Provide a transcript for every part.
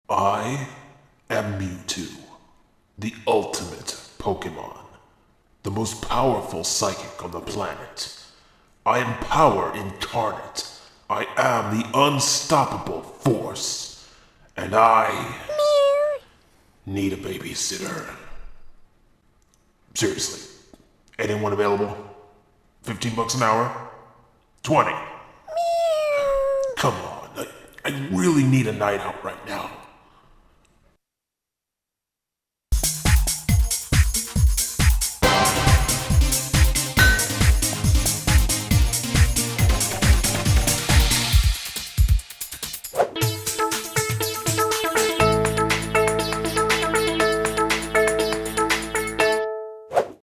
I am Mewtwo, the ultimate Pokemon, the most powerful psychic on the planet. I am power incarnate. I am the unstoppable force. And I need a babysitter. Seriously, anyone available? $15 an hour? 20. Come on, I really need a night out right now.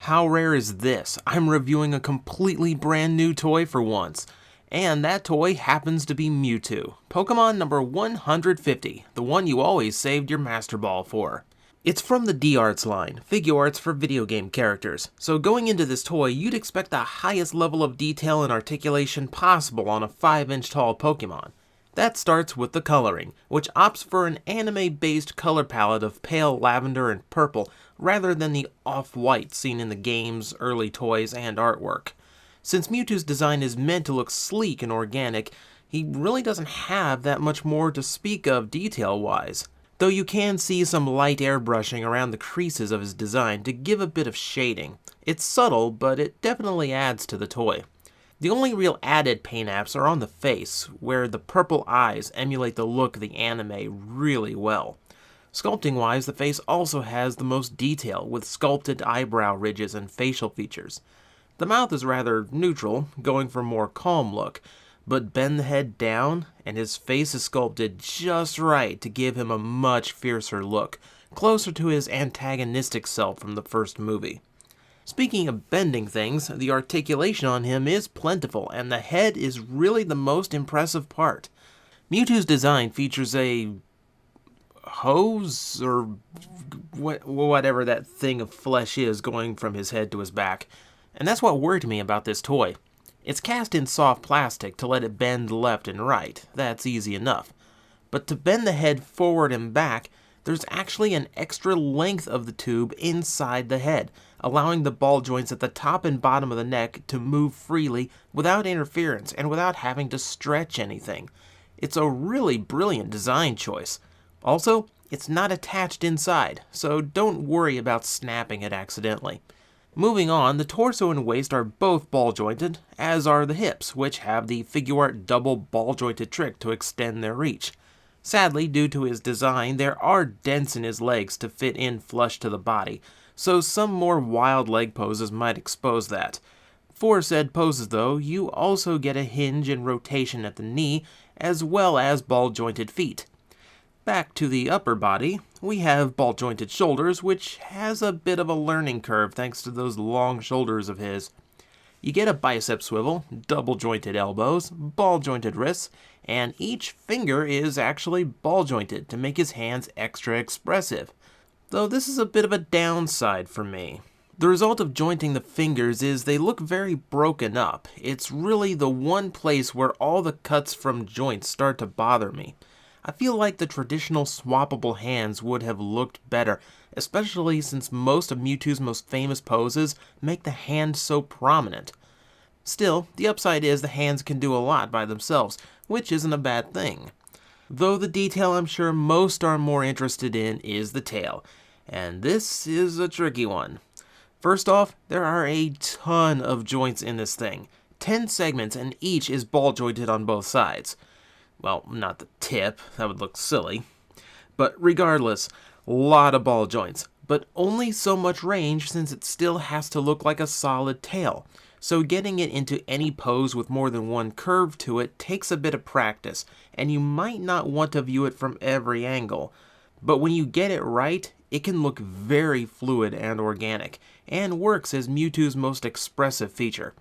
How rare is this? I'm reviewing a completely brand new toy for once. And that toy happens to be Mewtwo, Pokemon number 150, the one you always saved your Master Ball for. It's from the D-Arts line, Figuarts for video game characters, so going into this toy you'd expect the highest level of detail and articulation possible on a 5-inch tall Pokemon. That starts with the coloring, which opts for an anime-based color palette of pale lavender and purple rather than the off-white seen in the game's early toys and artwork. Since Mewtwo's design is meant to look sleek and organic, he really doesn't have that much more to speak of detail-wise, though you can see some light airbrushing around the creases of his design to give a bit of shading. It's subtle, but it definitely adds to the toy. The only real added paint apps are on the face, where the purple eyes emulate the look of the anime really well. Sculpting-wise, the face also has the most detail, with sculpted eyebrow ridges and facial features. The mouth is rather neutral, going for a more calm look, but bend the head down, and his face is sculpted just right to give him a much fiercer look, closer to his antagonistic self from the first movie. Speaking of bending things, the articulation on him is plentiful, and the head is really the most impressive part. Mewtwo's design features a hose, or whatever that thing of flesh is going from his head to his back, and that's what worried me about this toy. It's cast in soft plastic to let it bend left and right, that's easy enough. But to bend the head forward and back, there's actually an extra length of the tube inside the head, allowing the ball joints at the top and bottom of the neck to move freely without interference and without having to stretch anything. It's a really brilliant design choice. Also, it's not attached inside, so don't worry about snapping it accidentally. Moving on, the torso and waist are both ball jointed, as are the hips, which have the Figuart double ball jointed trick to extend their reach. Sadly, due to his design, there are dents in his legs to fit in flush to the body, so some more wild leg poses might expose that. For said poses though, you also get a hinge and rotation at the knee, as well as ball-jointed feet. Back to the upper body, we have ball-jointed shoulders, which has a bit of a learning curve thanks to those long shoulders of his. You get a bicep swivel, double-jointed elbows, ball-jointed wrists, and each finger is actually ball-jointed to make his hands extra expressive. Though this is a bit of a downside for me. The result of jointing the fingers is they look very broken up. It's really the one place where all the cuts from joints start to bother me. I feel like the traditional swappable hands would have looked better, especially since most of Mewtwo's most famous poses make the hand so prominent. Still, the upside is the hands can do a lot by themselves, which isn't a bad thing. Though the detail I'm sure most are more interested in is the tail, and this is a tricky one. First off, there are a ton of joints in this thing, 10 segments, and each is ball jointed on both sides. Well, not the tip, that would look silly. But regardless, a lot of ball joints, but only so much range since it still has to look like a solid tail. So getting it into any pose with more than one curve to it takes a bit of practice, and you might not want to view it from every angle. But when you get it right, it can look very fluid and organic, and works as Mewtwo's most expressive feature.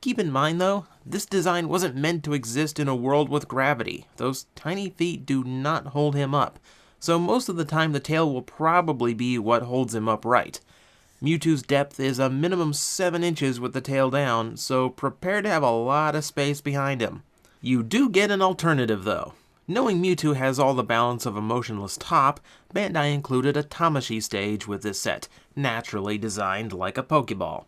Keep in mind though, this design wasn't meant to exist in a world with gravity. Those tiny feet do not hold him up, so most of the time the tail will probably be what holds him upright. Mewtwo's depth is a minimum 7 inches with the tail down, so prepare to have a lot of space behind him. You do get an alternative though. Knowing Mewtwo has all the balance of a motionless top, Bandai included a Tamashii stage with this set, naturally designed like a Pokeball.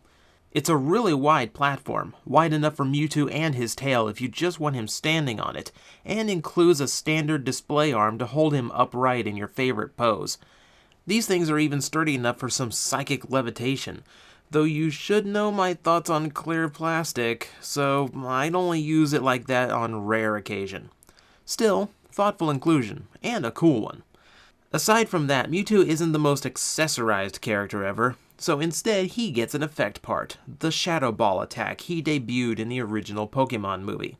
It's a really wide platform, wide enough for Mewtwo and his tail if you just want him standing on it, and includes a standard display arm to hold him upright in your favorite pose. These things are even sturdy enough for some psychic levitation, though you should know my thoughts on clear plastic, so I'd only use it like that on rare occasion. Still, thoughtful inclusion, and a cool one. Aside from that, Mewtwo isn't the most accessorized character ever, so instead he gets an effect part, the Shadow Ball attack he debuted in the original Pokemon movie.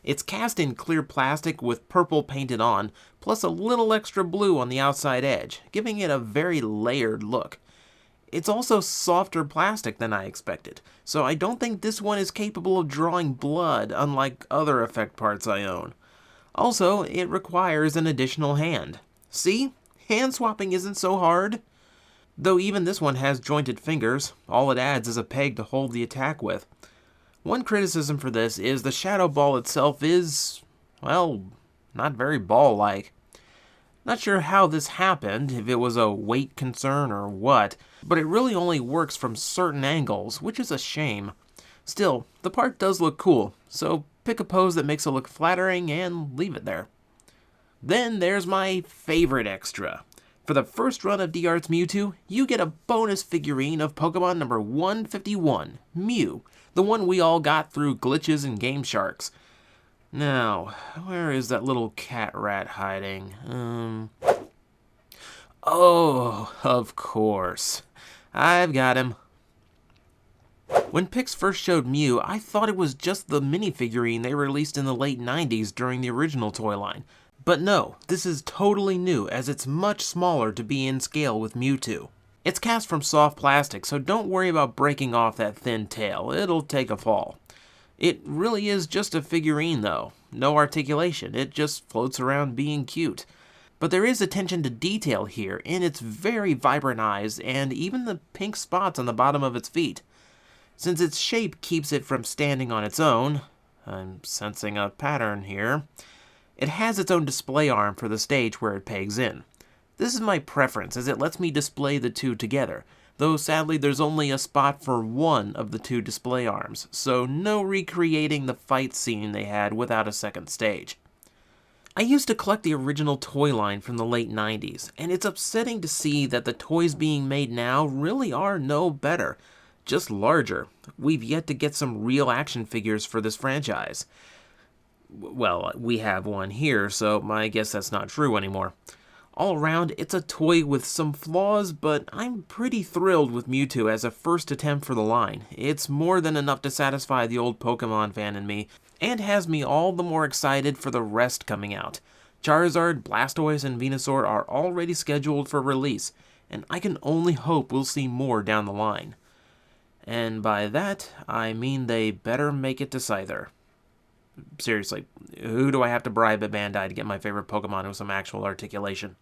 It's cast in clear plastic with purple painted on, plus a little extra blue on the outside edge, giving it a very layered look. It's also softer plastic than I expected, so I don't think this one is capable of drawing blood, unlike other effect parts I own. Also, it requires an additional hand. See? Hand swapping isn't so hard. Though even this one has jointed fingers, all it adds is a peg to hold the attack with. One criticism for this is the Shadow Ball itself is, well, not very ball-like. Not sure how this happened, if it was a weight concern or what, but it really only works from certain angles, which is a shame. Still, the part does look cool, so pick a pose that makes it look flattering and leave it there. Then there's my favorite extra. For the first run of D-Art's Mewtwo, you get a bonus figurine of Pokemon number 151, Mew, the one we all got through glitches and Game Sharks. Now, where is that little cat rat hiding? Oh, of course. I've got him. When Pix first showed Mew, I thought it was just the minifigurine they released in the late 90s during the original toy line. But no, this is totally new, as it's much smaller to be in scale with Mewtwo. It's cast from soft plastic, so don't worry about breaking off that thin tail, it'll take a fall. It really is just a figurine though, no articulation, it just floats around being cute. But there is attention to detail here in its very vibrant eyes and even the pink spots on the bottom of its feet. Since its shape keeps it from standing on its own, I'm sensing a pattern here, it has its own display arm for the stage where it pegs in. This is my preference as it lets me display the two together, though sadly there's only a spot for one of the two display arms, so no recreating the fight scene they had without a second stage. I used to collect the original toy line from the late 90s, and it's upsetting to see that the toys being made now really are no better, just larger. We've yet to get some real action figures for this franchise. Well, we have one here, so I guess that's not true anymore. All around, it's a toy with some flaws, but I'm pretty thrilled with Mewtwo as a first attempt for the line. It's more than enough to satisfy the old Pokemon fan in me, and has me all the more excited for the rest coming out. Charizard, Blastoise, and Venusaur are already scheduled for release, and I can only hope we'll see more down the line. And by that, I mean they better make it to Scyther. Seriously, who do I have to bribe at Bandai to get my favorite Pokemon with some actual articulation?